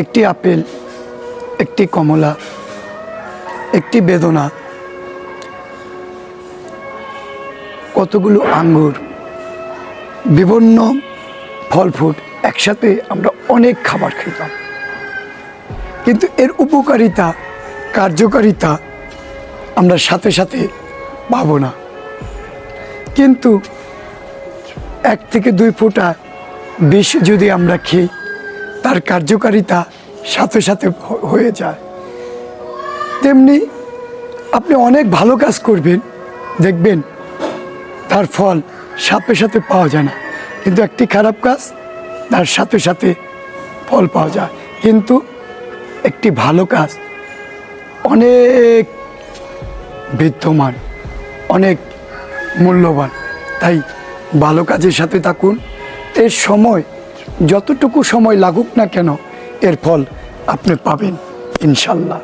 একটি আপেল, একটি কমলা, একটি বেদনা, কতগুলো আঙ্গুর, বিভিন্ন ফল ফ্রুট একসাথে আমরা অনেক খাবার খেতাম, কিন্তু এর উপকারিতা, কার্যকারিতা আমরা সাথে সাথে পাবো না। কিন্তু 1 থেকে 2 ফোঁটা বিষ যদি আমরা খাই, তার কার্যকারিতা সাথে সাথে হয়ে যায়। তেমনি আপনি অনেক ভালো কাজ করবেন, দেখবেন তার ফল সাথে সাথে পাওয়া যায় না, কিন্তু একটি খারাপ কাজ তার সাথে সাথে ফল পাওয়া যায়। কিন্তু একটি ভালো কাজ অনেক বিদ্যমান, অনেক মূল্যবান। তাই ভালো কাজের সাথে থাকুন। এর সময় যতটুকু সময় লাগুক না কেন, এর ফল আপনি পাবেন ইনশাল্লাহ।